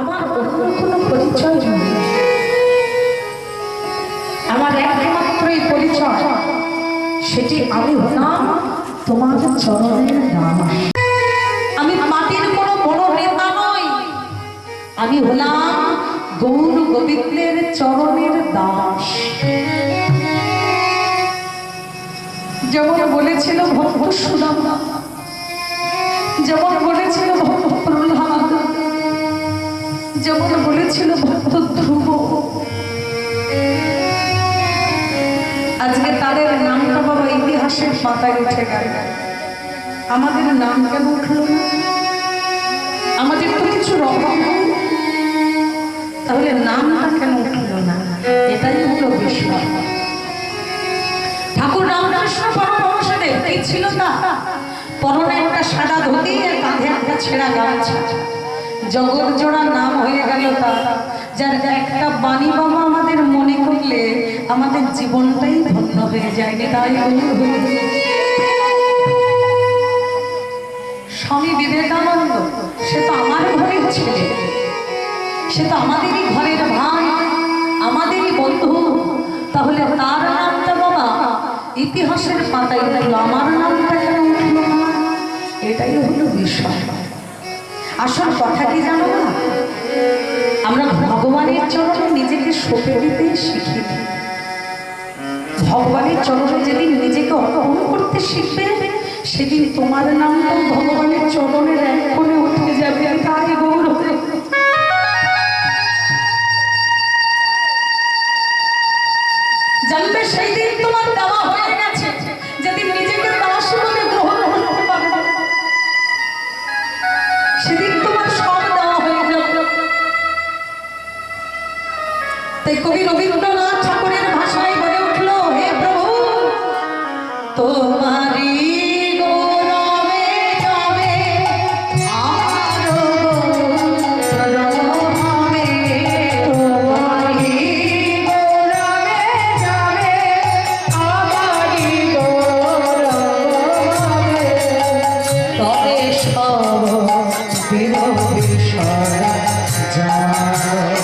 আমার অন্য কোনো পরিচয় নেই, আমার একমাত্রই পরিচয়, সেটি আমি হলাম তোমার চরণের দাস। আমি মাটির কোনো বড় নেতা নই, আমি হলাম গৌর গোবিন্দের চরণের দাস। যেমন বলেছিল ভক্ত সুদামা, যেমন বলেছিল ভক্ত প্রহ্লাদ, যেমন বলেছিল ভক্ত ধ্রুব, আজকে তাদের নামটা বাবা ইতিহাসের পাতায় উঠে গেল। আমাদের নাম কেন উঠল না? আমাদের তো কিছু রকম, তাহলে নামটা কেন উঠল না? এটাই হলো বিষয়। ঠাকুর রামকৃষ্ণ পরমহংসদেব কি ছিল তা? পরনে একটা সাদা ধুতি আর কাঁধে একটা ছেঁড়া গামছা, জগৎ জোড়া নাম হয়ে গেল তা। যার একটা বাণী বাবা আমাদের মনে করলে আমাদের জীবনটাই ধন্য হয়ে যায়। তাই স্বামী বিবেকানন্দ, সে তো আমার ঘরের ছেলে, সে তো আমাদেরই ঘরের ভাই, আমাদেরই বন্ধু। তাহলে তার নামটা বাবা ইতিহাসের পাতায় উঠল, আমার নামটা কেন উঠল না? এটাই হলো বিষয়। আসল কথা কি জানো না? আমরা ভগবানের চরণে নিজেকে সঁপে দিতে শিখি। ভগবানের চরণে যেদিন নিজেকে অর্পণ করতে শিখবে, সেদিন তোমার নামটাও ভগবানের চরণের এক কোণে উঠে যাবে। তাই গৌরব জানবে, সেই দিন তোমার দেওয়া হয়ে গেছে। যেদিন নিজেকে দাস বলে গ্রহণ করতে পারবে, সেদিন তোমার সব দেওয়া হয়ে যাবে। তাই কবি রবীন্দ্রনাথ ঠাকুরের ভাষায় বলে উঠল, হে প্রভু তোমারি তবে সব বিরোধী সরা যায়।